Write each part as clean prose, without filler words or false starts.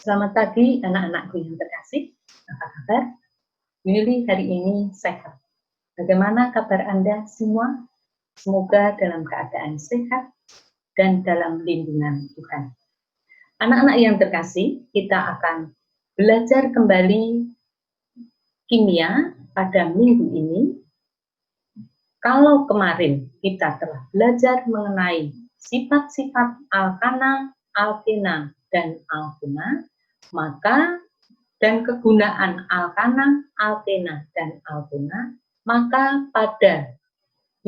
Selamat pagi anak-anakku yang terkasih, apa kabar? Yuli hari ini sehat. Bagaimana kabar Anda semua? Semoga dalam keadaan sehat dan dalam lindungan Tuhan. Anak-anak yang terkasih, kita akan belajar kembali kimia pada minggu ini. Kalau kemarin kita telah belajar mengenai sifat-sifat alkana, alkena, dan alkena, dan kegunaan alkana, alkena, dan alkena, maka pada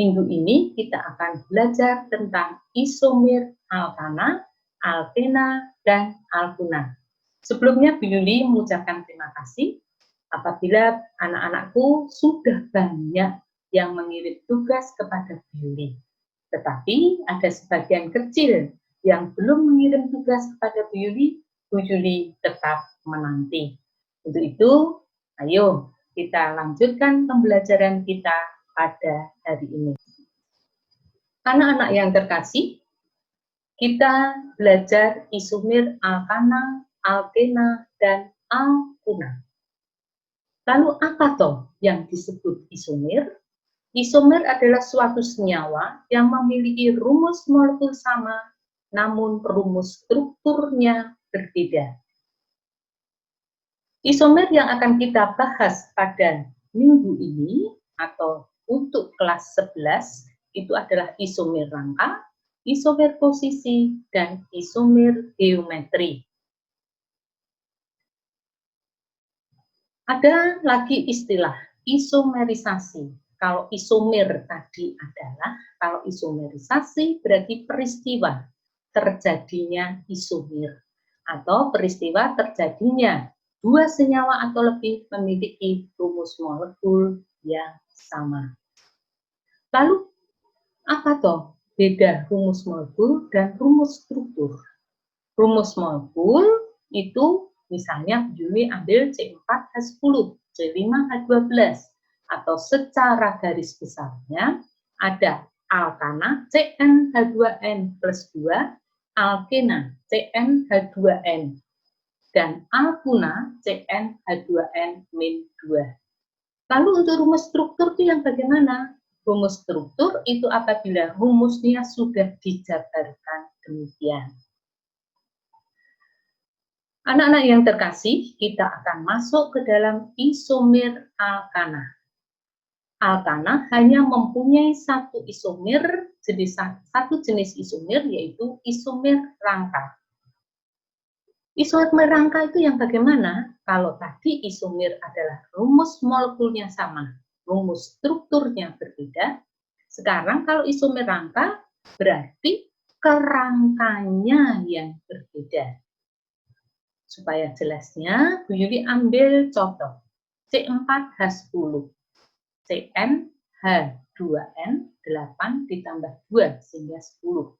minggu ini kita akan belajar tentang isomer alkana, alkena, dan alkena. Sebelumnya Bu Yuli mengucapkan terima kasih apabila anak-anakku sudah banyak yang mengirim tugas kepada Bu Yuli. Tetapi ada sebagian kecil yang belum mengirim tugas kepada Bu Yuli tetap menanti. Untuk itu, ayo kita lanjutkan pembelajaran kita pada hari ini. Anak-anak yang terkasih, kita belajar isomer alkana, alkena, dan alkena. Lalu apa toh yang disebut isomer? Isomer adalah suatu senyawa yang memiliki rumus molekul sama, namun rumus strukturnya berbeda. Isomer yang akan kita bahas pada minggu ini atau untuk kelas 11 itu adalah isomer rangka, isomer posisi, dan isomer geometri. Ada lagi istilah isomerisasi. Kalau isomer tadi adalah, kalau isomerisasi berarti peristiwa terjadinya isomer atau peristiwa terjadinya dua senyawa atau lebih memiliki rumus molekul yang sama. Lalu apa toh beda rumus molekul dan rumus struktur? Rumus molekul itu misalnya Yuli ambil C4H10, C5H12, atau secara garis besarnya ada alkana CnH2n plus 2, alkena CnH2n, dan alkuna CnH2n min 2. Lalu untuk rumus struktur itu yang bagaimana? Rumus struktur itu apabila rumusnya sudah dijabarkan demikian. Anak-anak yang terkasih, kita akan masuk ke dalam isomer alkana. Alkana hanya mempunyai satu isomer, satu jenis isomer, yaitu isomer rangka. Isomer rangka itu yang bagaimana? Kalau tadi isomer adalah rumus molekulnya sama, rumus strukturnya berbeda. Sekarang kalau isomer rangka berarti kerangkanya yang berbeda. Supaya jelasnya, Bu Yuli ambil contoh C4H10, CnH2n 8 ditambah 2 sehingga 10.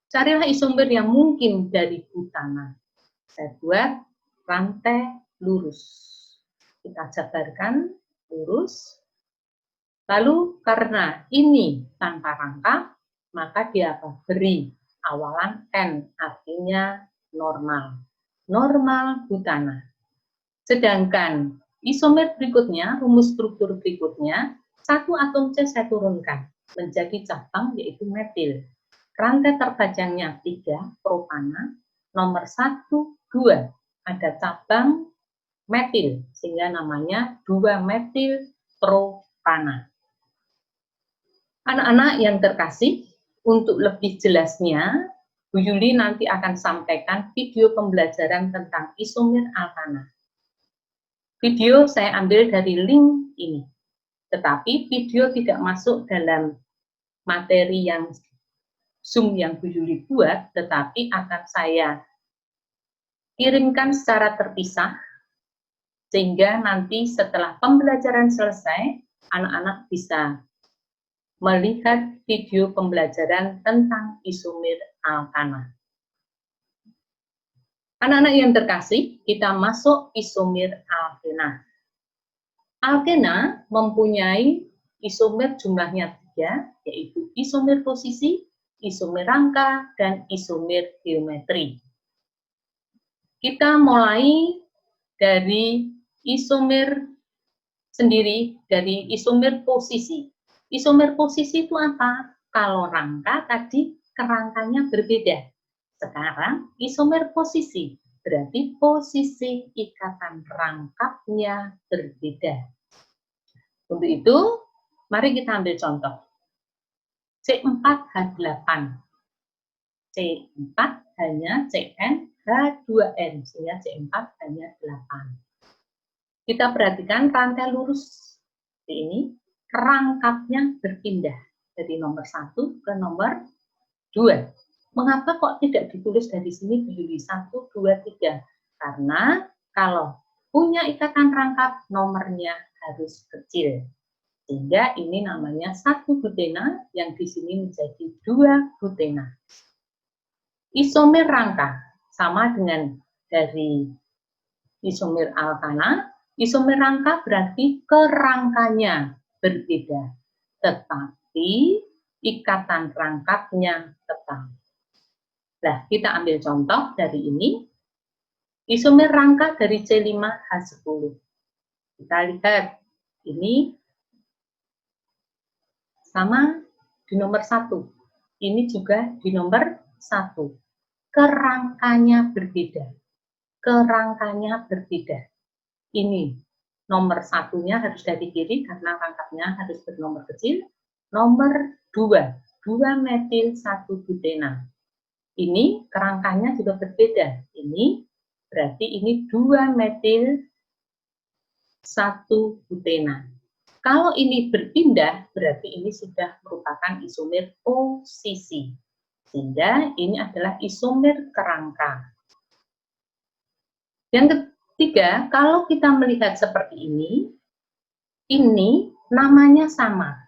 Carilah isomer yang mungkin dari butana. Saya buat rantai lurus. Kita jabarkan lurus. Lalu karena ini tanpa rangka, maka dia beri awalan N, artinya normal. Normal butana. Sedangkan isomer berikutnya, rumus struktur berikutnya, satu atom C saya turunkan menjadi cabang yaitu metil. Rantai terbacanya 3, propana, nomor 1, 2, ada cabang metil, sehingga namanya 2-metil propana. Anak-anak yang terkasih, untuk lebih jelasnya, Bu Yuli nanti akan sampaikan video pembelajaran tentang isomer alkana. Video saya ambil dari link ini, tetapi video tidak masuk dalam materi yang Zoom yang Bu Yuli buat, tetapi akan saya kirimkan secara terpisah, sehingga nanti setelah pembelajaran selesai, anak-anak bisa melihat video pembelajaran tentang isomer alkana. Anak-anak yang terkasih, kita masuk isomer alkena. Alkena mempunyai isomer jumlahnya 3, yaitu isomer posisi, isomer rangka, dan isomer geometri. Kita mulai dari isomer sendiri, dari isomer posisi. Isomer posisi itu apa? Kalau rangka tadi kerangkanya berbeda. Sekarang isomer posisi, berarti posisi ikatan rangkapnya berbeda. Untuk itu, mari kita ambil contoh. C4H8. C4 hanya CnH2n, sehingga C4 hanya 8. Kita perhatikan rantai lurus ini, rangkapnya berpindah dari nomor 1 ke nomor 2. Mengapa kok tidak ditulis dari sini di 1, 2, 3? Karena kalau punya ikatan rangkap, nomornya harus kecil. Sehingga ini namanya 1 butena, yang di sini menjadi 2 butena. Isomer rangka sama dengan dari isomer alkana. Isomer rangka berarti kerangkanya berbeda, tetapi ikatan rangkapnya tetap. Nah, kita ambil contoh dari ini. Isomer rangka dari C5H10. Kita lihat, ini sama di nomor 1. Ini juga di nomor 1. Kerangkanya berbeda. Kerangkanya berbeda. Ini nomor 1-nya harus dari kiri karena rangkapnya harus bernomor kecil. Nomor 2, 2-metil 1 butena. Ini kerangkanya juga berbeda. Ini berarti ini 2-metil 1 butena. Kalau ini berpindah, berarti ini sudah merupakan isomer posisi. Sehingga ini adalah isomer kerangka. Yang ketiga, kalau kita melihat seperti ini namanya sama.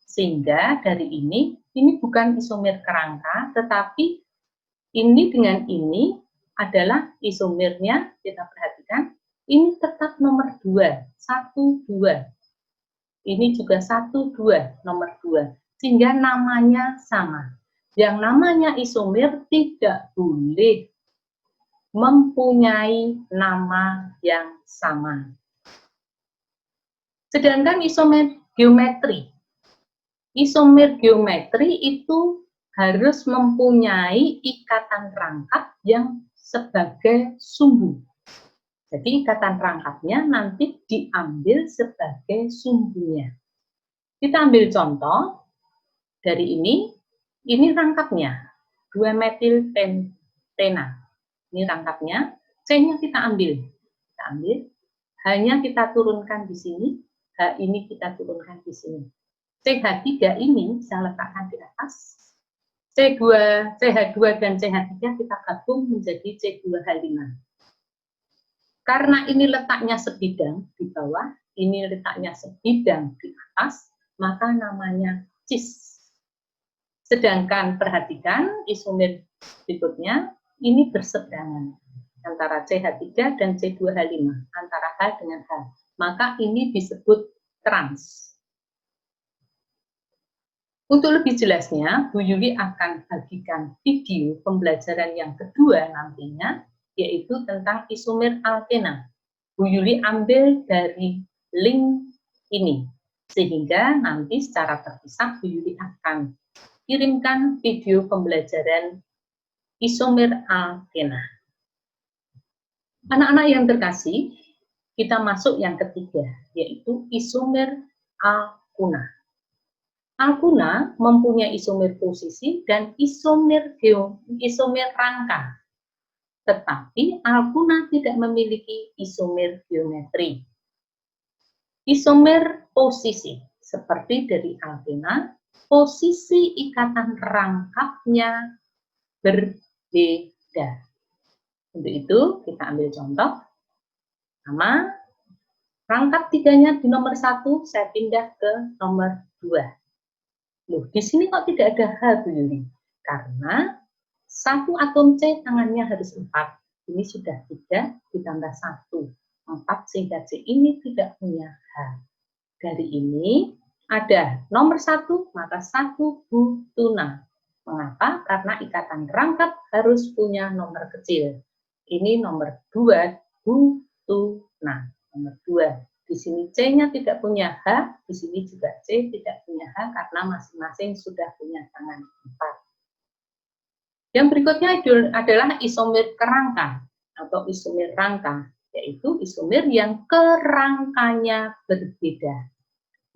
Sehingga dari ini bukan isomer kerangka, tetapi ini dengan ini adalah isomernya, kita perhatikan, ini tetap nomor 2, 1, 2. Ini juga 1, 2, nomor 2. Sehingga namanya sama. Yang namanya isomer tidak boleh mempunyai nama yang sama. Sedangkan isomer geometri itu harus mempunyai ikatan rangkap yang sebagai sumbu. Jadi ikatan rangkapnya nanti diambil sebagai sumbunya. Kita ambil contoh dari ini rangkapnya 2-metil pentena. Ini rangkapnya, C-nya kita ambil. Hanya kita turunkan di sini, H ini kita turunkan di sini. CH3 ini saya letakkan di atas. CH2 dan CH3 kita gabung menjadi C2H5. Karena ini letaknya sebidang di bawah, ini letaknya sebidang di atas, maka namanya cis. Sedangkan perhatikan isomer berikutnya, ini berseberangan antara CH3 dan C2H5, antara H dengan H. Maka ini disebut trans. Untuk lebih jelasnya, Bu Yuli akan bagikan video pembelajaran yang kedua nantinya, yaitu tentang isomer alkena. Bu Yuli ambil dari link ini, sehingga nanti secara terpisah Bu Yuli akan kirimkan video pembelajaran isomer alkena. Anak-anak yang terkasih, kita masuk yang ketiga, yaitu isomer alkuna. Alkuna mempunyai isomer posisi dan isomer rangka. Tetapi alkuna tidak memiliki isomer geometri. Isomer posisi, seperti dari alkena, posisi ikatan rangkapnya berbeda. Untuk itu, kita ambil contoh. Sama, rangkap 3-nya di nomor 1, saya pindah ke nomor 2. Loh, di sini kok tidak ada H, Bu Yuli? Karena 1 atom C tangannya harus 4. Ini sudah 3 ditambah 1. 4 sehingga C ini tidak punya H. Dari ini ada nomor 1, maka 1 butuna. Mengapa? Karena ikatan rangkap harus punya nomor kecil. Ini nomor 2, butuna. Nomor 2. Di sini C-nya tidak punya H, di sini juga C tidak punya H karena masing-masing sudah punya tangan 4. Yang berikutnya adalah isomer kerangka atau isomer rangka, yaitu isomer yang kerangkanya berbeda.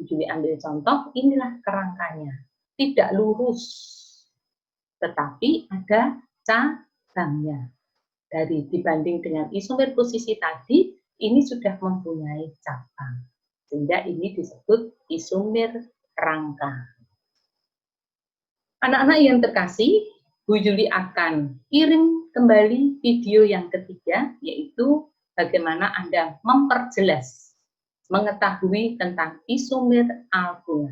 Juli ambil contoh, inilah kerangkanya. Tidak lurus, tetapi ada cabangnya. Dibanding dengan isomer posisi tadi, ini sudah mempunyai cabang. Sehingga ini disebut isomer rangka. Anak-anak yang terkasih, Bu Yuli akan kirim kembali video yang ketiga, yaitu bagaimana Anda memperjelas, mengetahui tentang isomer alkuna.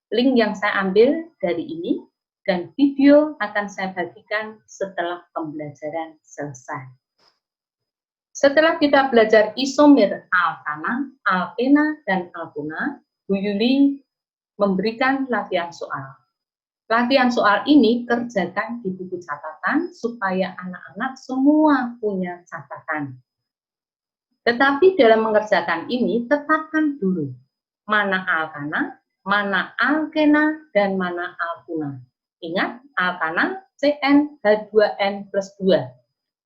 Link yang saya ambil dari ini, dan video akan saya bagikan setelah pembelajaran selesai. Setelah kita belajar isomer alkana, alkena, dan alkuna, Bu Yuli memberikan latihan soal. Latihan soal ini kerjakan di buku catatan supaya anak-anak semua punya catatan. Tetapi dalam mengerjakan ini, tetapkan dulu mana alkana, mana alkena, dan mana alkuna. Ingat, alkana CnH2n plus 2,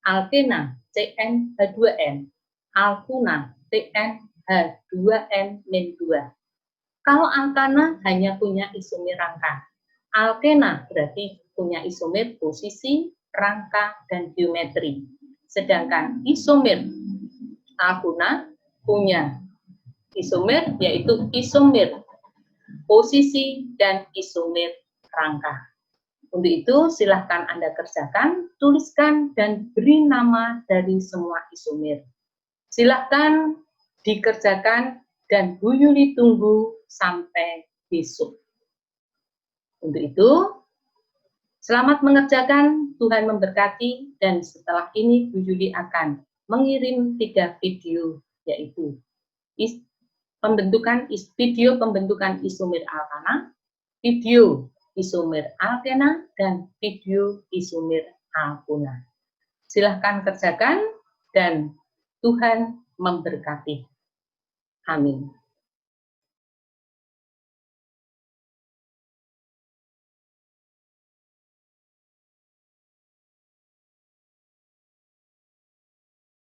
alkena CnH2n, alkuna CnH2n min 2. Kalau alkana hanya punya isomer rangka, alkena berarti punya isomer posisi, rangka, dan geometri. Sedangkan isomer alkuna punya isomer yaitu isomer posisi dan isomer rangka. Untuk itu silahkan Anda kerjakan, tuliskan, dan beri nama dari semua isomer. Silahkan dikerjakan dan Bu Yuli tunggu sampai besok. Untuk itu, selamat mengerjakan, Tuhan memberkati, dan setelah ini Bu Yuli akan mengirim 3 video, yaitu video pembentukan isomer alkana, video isomer alkena, dan video isomer alkuna. Silahkan kerjakan dan Tuhan memberkati. Amin.